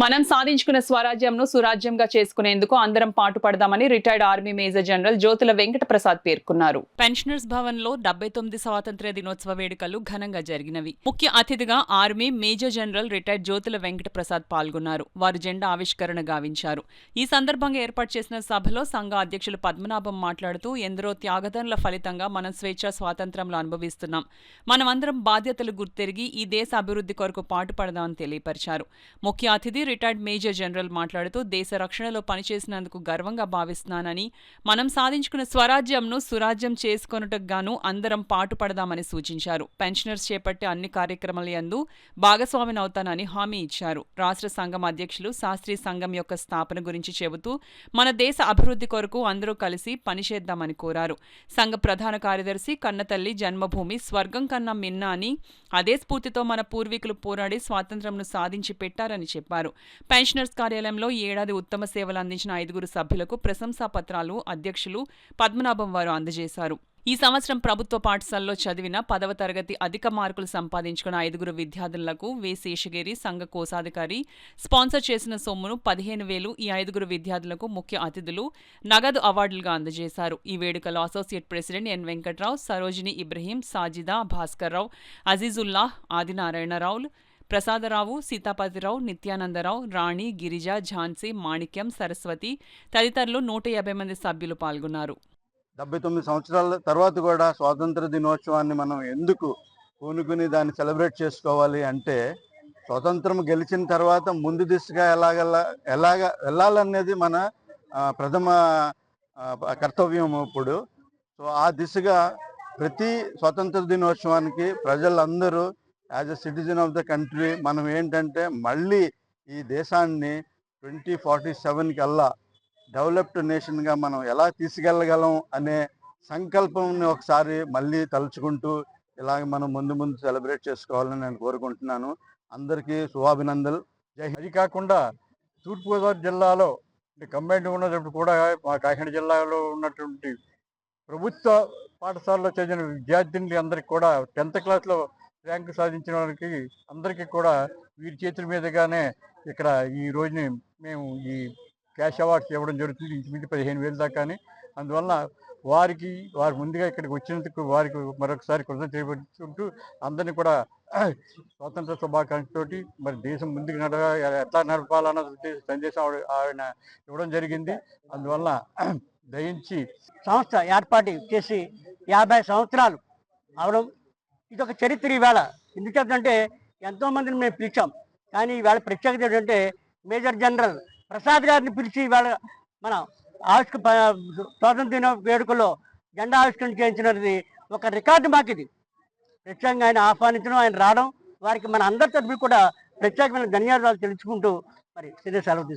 మనం సాధించుకున్న స్వరాజ్యంను సురాజ్యంగా చేసుకునేందుకు అందరం పాటుపడదామని retired army major general Jyothula Venkata Prasad పేర్కొన్నారు. పెన్షనర్స్ భవన్ లో 79 స్వాతంత్ర్య దినోత్సవ వేడుకలు ఘనంగా జరిగినవి. ముఖ్య అతిథిగా army major general retired Jyothula Venkata Prasad పాల్గొన్నారు. వారు జెండా ఆవిష్కరణ గావించారు. ఈ సందర్భంగా ఏర్పాటు చేసిన సభలో సంఘ అధ్యక్షులు పద్మనాభం మాట్లాడుతూ, ఎందరో త్యాగదనుల ఫలితంగా మనం స్వేచ్ఛా స్వాతంత్ర్యంలో అనుభవిస్తున్నాం. మనమందరం బాధ్యతలు గుర్తెరిగి ఈ దేశ అభివృద్ధి కొరకు పాటుపడదామని తెలియపరిచారు. ముఖ్య అతిథి రిటైర్డ్ మేజర్ జనరల్ మాట్లాడుతూ, దేశ రక్షణలో పనిచేసినందుకు గర్వంగా భావిస్తున్నానని, మనం సాధించుకున్న స్వరాజ్యంను సురాజ్యం చేసుకొనుటకు గాను అందరం పాటుపడదామని సూచించారు. పెన్షనర్స్ చేపట్టే అన్ని కార్యక్రమాల యందు భాగస్వామినవుతానని హామీ ఇచ్చారు. రాష్ట్ర సంఘం అధ్యక్షులు శాస్త్రీ సంఘం యొక్క స్థాపన గురించి చెబుతూ, మన దేశ అభివృద్ధి కొరకు అందరూ కలిసి పనిచేద్దామని కోరారు. సంఘ ప్రధాన కార్యదర్శి కన్నతల్లి జన్మభూమి స్వర్గం కన్నా మిన్న అని, అదే స్ఫూర్తితో మన పూర్వీకులు పోరాడి స్వాతంత్ర్యంను సాధించి పెట్టారని చెప్పారు. పెన్షనర్స్ కార్యాలయంలో ఈ ఏడాది ఉత్తమ సేవలు అందించిన 5 సభ్యులకు ప్రశంసా పత్రాలు అధ్యక్షులు పద్మనాభం వారు అందజేశారు. ఈ సంవత్సరం ప్రభుత్వ పాఠశాలలో చదివిన 10వ తరగతి అధిక మార్కులు సంపాదించుకున్న 5 విద్యార్థులకు వి శేషగిరి సంఘ కోశాధికారి స్పాన్సర్ చేసిన సొమ్మును 15,000 ఈ 5 విద్యార్థులకు ముఖ్య అతిథులు నగదు అవార్డులుగా అందజేశారు. ఈ వేడుకలో associate president N Venkatrao, Sarojini Ibrahim, Sajida, Bhaskarrao, Azizullah, ఆదినారాయణరావులు, ప్రసాదరావు, సీతాపతిరావు, నిత్యానందరావు, రాణి, గిరిజ, ఝాన్సీ, మాణిక్యం, సరస్వతి తదితరులు 150 మంది సభ్యులు పాల్గొన్నారు. 79 సంవత్సరాల తర్వాత కూడా స్వాతంత్ర దినోత్సవాన్ని మనం ఎందుకు పూనుకుని దాన్ని సెలబ్రేట్ చేసుకోవాలి అంటే, స్వాతంత్రం గెలిచిన తర్వాత ముందు దిశగా ఎలాగ వెళ్ళాలనేది మన ప్రథమ కర్తవ్యం ఇప్పుడు. సో ఆ దిశగా ప్రతి స్వాతంత్ర దినోత్సవానికి ప్రజలందరూ as a citizen of the country మనం ఏంటంటే మళ్ళీ ఈ దేశాన్ని 2047 కల్లా డెవలప్డ్ నేషన్గా మనం ఎలా తీసుకెళ్ళగలం అనే సంకల్పంని ఒకసారి మళ్ళీ తలుచుకుంటూ ఇలాగ మనం ముందు సెలబ్రేట్ చేసుకోవాలని నేను కోరుకుంటున్నాను. అందరికీ శుభాభినందనలు. అది కాకుండా తూర్పుగోదావరి జిల్లాలో కంబైన్డ్ ఉన్నప్పుడు కూడా మా కాకినాడ జిల్లాలో ఉన్నటువంటి ప్రభుత్వ పాఠశాలలో చదివిన విద్యార్థినులు అందరికీ కూడా 10th క్లాస్లో ర్యాంకు సాధించిన వారికి అందరికీ కూడా వీరి చేతుల మీదుగానే ఇక్కడ ఈ రోజుని మేము ఈ క్యాష్ అవార్డ్స్ ఇవ్వడం జరుగుతుంది. ఇంచుమించు 15,000 దాకాని. అందువల్ల వారు ముందుగా ఇక్కడికి వచ్చినందుకు వారికి మరొకసారి కృతజ్ఞతలు తెలియజేసుకుంటూ అందరినీ కూడా స్వాతంత్ర శుభాకాంక్షలతోటి మరి దేశం ముందుకు ఎట్లా నడపాలన్న సందేశం ఆయన ఇవ్వడం జరిగింది. అందువల్ల దయించి సంస్థ ఏర్పాటు చేసి 50 సంవత్సరాలు అవడం ఇదొక చరిత్ర. ఈవేళ ఎందుకంటే ఎంతోమందిని మేము పిలిచాం, కానీ ఈవేళ ప్రత్యేకత ఏంటంటే మేజర్ జనరల్ ప్రసాద్ గారిని పిలిచి ఈవేళ మన స్వాతంత్ర దిన వేడుకల్లో జెండా ఆవిష్కరణ చేయించినది ఒక రికార్డు మాకు. ఇది ప్రత్యేకంగా ఆయన ఆహ్వానించడం, ఆయన రావడం, వారికి మన అందరి తరఫున కూడా ప్రత్యేకమైన ధన్యవాదాలు తెలుసుకుంటూ మరి సెలవు